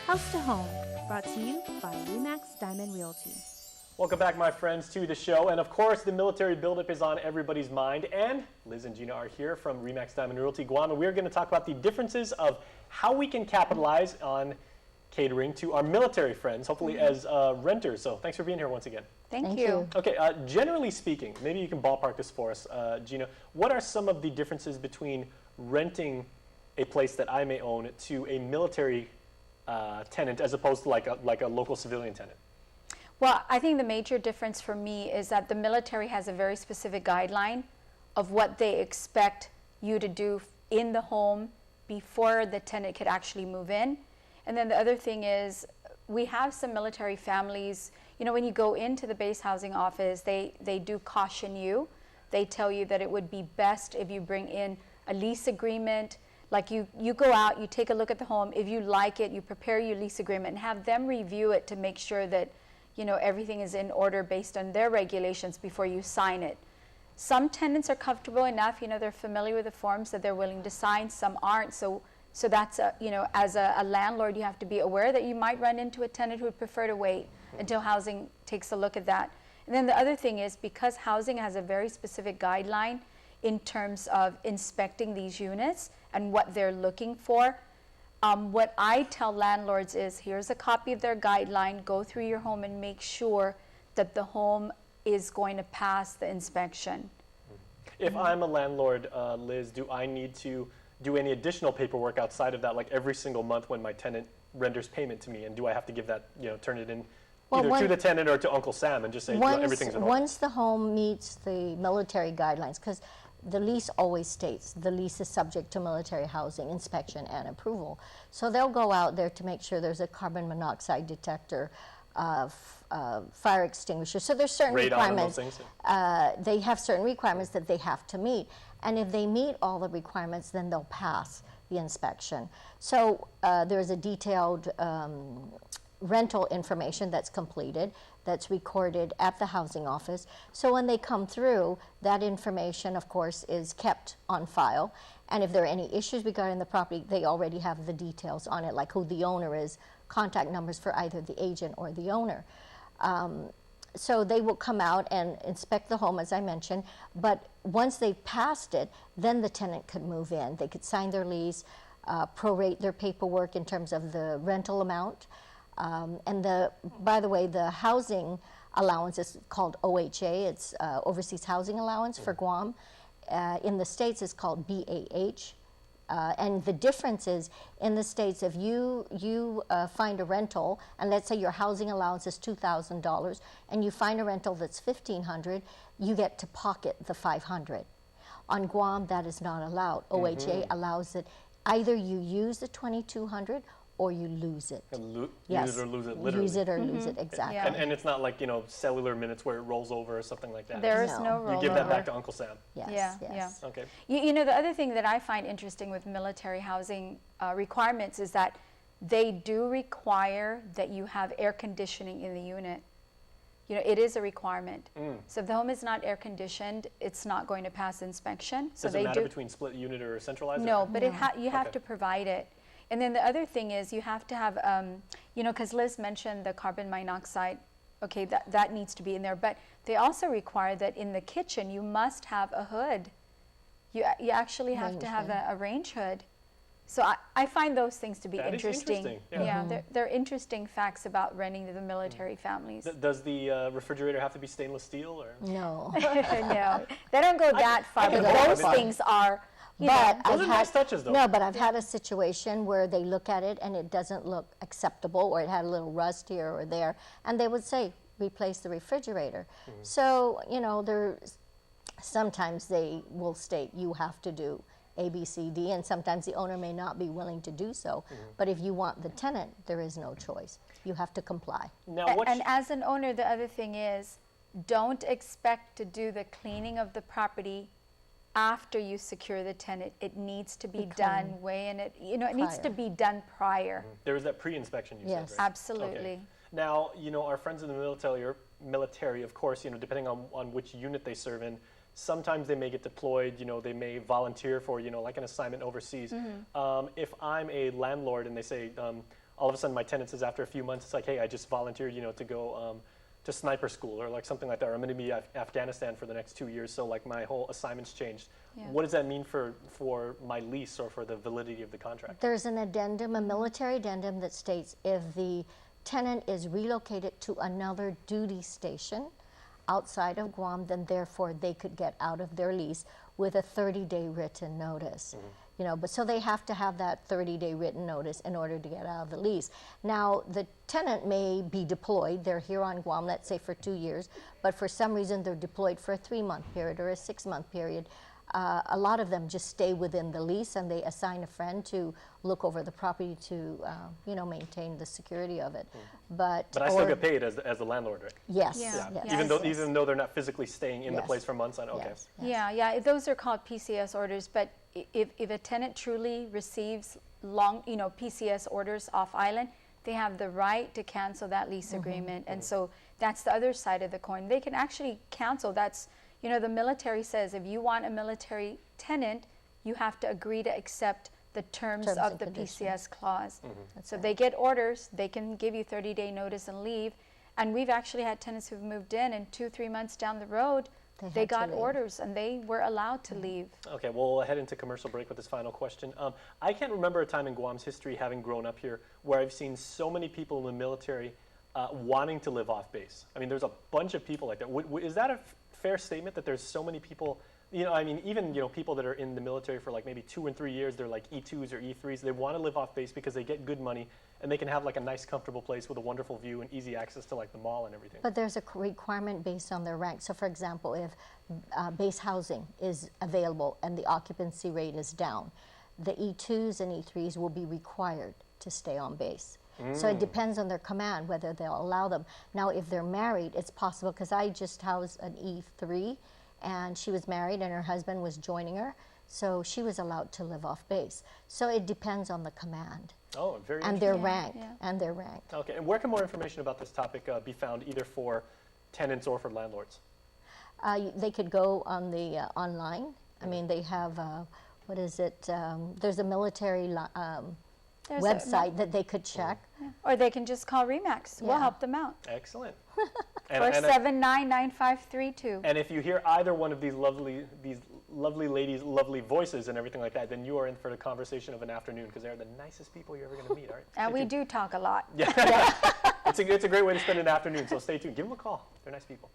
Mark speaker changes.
Speaker 1: House to Home, brought to you by Remax Diamond Realty.
Speaker 2: Welcome back, my friends, to the show. And of course, the military buildup is on everybody's mind. And Liz and Gina are here from Remax Diamond Realty Guam. And we're going to talk about the differences of how we can capitalize on catering to our military friends, hopefully as renters. So thanks for being here once again.
Speaker 3: Thank you.
Speaker 2: Okay, generally speaking, maybe you can ballpark this for us, Gina. What are some of the differences between renting a place that I may own to a military tenant as opposed to like a local civilian tenant?
Speaker 3: Well, I think the major difference for me is that the military has a very specific guideline of what they expect you to do in the home before the tenant could actually move in. And then the other thing is we have some military families, you know, when you go into the base housing office, they do caution you. They tell you that it would be best if you bring in a lease agreement. Like you go out, you take a look at the home. If you like it, you prepare your lease agreement and have them review it to make sure that, you know, everything is in order based on their regulations before you sign it. Some tenants are comfortable enough, you know, they're familiar with the forms that they're willing to sign, some aren't. So that's, you know, as a landlord, you have to be aware that you might run into a tenant who would prefer to wait until housing takes a look at that. And then the other thing is because housing has a very specific guideline in terms of inspecting these units and what they're looking for. What I tell landlords is, here's a copy of their guideline, go through your home and make sure that the home is going to pass the inspection.
Speaker 2: If I'm a landlord, Liz, do I need to do any additional paperwork outside of that, like every single month when my tenant renders payment to me? And do I have to give that, you know, turn it in either to the tenant or to Uncle Sam and just say everything's in order?
Speaker 4: Once the home meets the military guidelines, because the lease always states the lease is subject to military housing inspection and approval. So they'll go out there to make sure there's a carbon monoxide detector, fire extinguisher. So there's certain requirements. They have certain requirements that they have to meet. And if they meet all the requirements, then they'll pass the inspection. So there's a detailed rental information that's completed, that's recorded at the housing office. So when they come through, that information, of course, is kept on file. And if there are any issues regarding the property, they already have the details on it, like who the owner is, contact numbers for either the agent or the owner. So they will come out and inspect the home, as I mentioned, but once they've passed it, then the tenant could move in. They could sign their lease, prorate their paperwork in terms of the rental amount. And by the way, the housing allowance is called OHA. It's Overseas Housing Allowance for Guam. In the States, it's called BAH. And the difference is, in the States, if you find a rental, and let's say your housing allowance is $2,000, and you find a rental that's $1,500, you get to pocket the $500. On Guam, that is not allowed. OHA allows it. Either you use the $2,200 or you lose it.
Speaker 2: Use it or lose it, literally.
Speaker 4: Use it or lose it, exactly.
Speaker 3: Yeah.
Speaker 2: And it's not like, you know, cellular minutes where it rolls over or something like that.
Speaker 3: There is no rollover.
Speaker 2: You give that back to Uncle Sam.
Speaker 4: Yes,
Speaker 3: yes.
Speaker 2: Okay.
Speaker 3: You know, the other thing that I find interesting with military housing requirements is that they do require that you have air conditioning in the unit. You know, it is a requirement. So if the home is not air conditioned, it's not going to pass inspection. So
Speaker 2: Does it matter between split unit or centralized?
Speaker 3: No, but you have to provide it. And then the other thing is you have to have, you know, because Liz mentioned the carbon monoxide, okay, that needs to be in there. But they also require that in the kitchen you must have a hood. You actually have to have a range hood. So I find those things to be interesting. Yeah, they're interesting facts about renting to the military families.
Speaker 2: Does the refrigerator have to be stainless steel? Or?
Speaker 4: No.
Speaker 3: No, they don't go that far, but those things are...
Speaker 4: But
Speaker 2: those are nice touches, though.
Speaker 4: No, but I've had a situation where they look at it and it doesn't look acceptable, or it had a little rust here or there, and they would say, replace the refrigerator. So, you know, sometimes they will state you have to do A, B, C, D, and sometimes the owner may not be willing to do so. But if you want the tenant, there is no choice. You have to comply.
Speaker 2: Now,
Speaker 3: and as an owner, the other thing is, don't expect to do the cleaning of the property after you secure the tenant. It needs to be done it needs to be done prior.
Speaker 2: There is that pre-inspection you said, right?
Speaker 3: Absolutely.
Speaker 2: Okay. Now, you know, our friends in the military, of course, you know, depending on which unit they serve in, sometimes they may get deployed, you know, they may volunteer for, you know, like an assignment overseas. If I'm a landlord and they say, all of a sudden my tenant says after a few months, it's like, hey, I just volunteered, to go to sniper school or like something like that, or I'm going to be in Afghanistan for the next 2 years, so like my whole assignment's changed.
Speaker 3: Yeah.
Speaker 2: What does that mean for my lease or for the validity of the contract?
Speaker 4: There's an addendum, a military addendum that states if the tenant is relocated to another duty station outside of Guam, then therefore they could get out of their lease with a 30-day written notice. But so they have to have that 30-day written notice in order to get out of the lease. Now, the tenant may be deployed. They're here on Guam, let's say for 2 years, but for some reason they're deployed for a 3-month period or a 6-month period. A lot of them just stay within the lease and they assign a friend to look over the property to, maintain the security of it.
Speaker 2: But I still get paid as the landlord, right?
Speaker 4: Yes.
Speaker 3: Yeah.
Speaker 4: Yes.
Speaker 2: Even though they're not physically staying in the
Speaker 4: Yes.
Speaker 2: place for months on. Okay.
Speaker 4: Yes. Yes.
Speaker 3: Yeah, those are called PCS orders, but if a tenant truly receives long, PCS orders off island, they have the right to cancel that lease agreement. And so that's the other side of the coin. They can actually cancel. That's, the military says if you want a military tenant, you have to agree to accept the terms of
Speaker 4: and
Speaker 3: the
Speaker 4: conditions.
Speaker 3: PCS clause.
Speaker 4: That's
Speaker 3: So
Speaker 4: right.
Speaker 3: they get orders, they can give you 30-day notice and leave. And we've actually had tenants who've moved in and 2-3 months down the road, they
Speaker 4: had to
Speaker 3: got
Speaker 4: leave.
Speaker 3: orders and they were allowed to leave.
Speaker 2: Okay, well, we'll head into commercial break with this final question. I can't remember a time in Guam's history, having grown up here, where I've seen so many people in the military wanting to live off base. I mean, there's a bunch of people like that. Is that a fair statement that there's so many people, even people that are in the military for like maybe 2 and 3 years, they're like E2s or E3s, they want to live off base because they get good money and they can have like a nice, comfortable place with a wonderful view and easy access to like the mall and everything.
Speaker 4: But there's a requirement based on their rank. So for example, if base housing is available and the occupancy rate is down, the E2s and E3s will be required to stay on base. So it depends on their command whether they'll allow them. Now, if they're married, it's possible, because I just housed an E3 and she was married and her husband was joining her, so she was allowed to live off base. So it depends on the command
Speaker 2: Oh, very
Speaker 4: and
Speaker 2: interesting.
Speaker 4: their
Speaker 3: Yeah,
Speaker 4: rank
Speaker 3: yeah.
Speaker 4: and their rank.
Speaker 2: Okay, and where can more information about this topic be found, either for tenants or for landlords?
Speaker 4: They could go on the online. I mean, they have what is it? There's a military
Speaker 3: There's
Speaker 4: website that they could check.
Speaker 3: Yeah. Or they can just call REMAX. We'll
Speaker 4: Yeah.
Speaker 3: help them out.
Speaker 2: Excellent.
Speaker 3: Or 799532.
Speaker 2: And if you hear either one of these lovely ladies' lovely voices and everything like that, then you are in for the conversation of an afternoon, because they're the nicest people you're ever going to meet. All right?
Speaker 3: And
Speaker 2: Stay
Speaker 3: we
Speaker 2: tuned.
Speaker 3: do talk a lot.
Speaker 2: It's a great way to spend an afternoon, so stay tuned. Give them a call. They're nice people.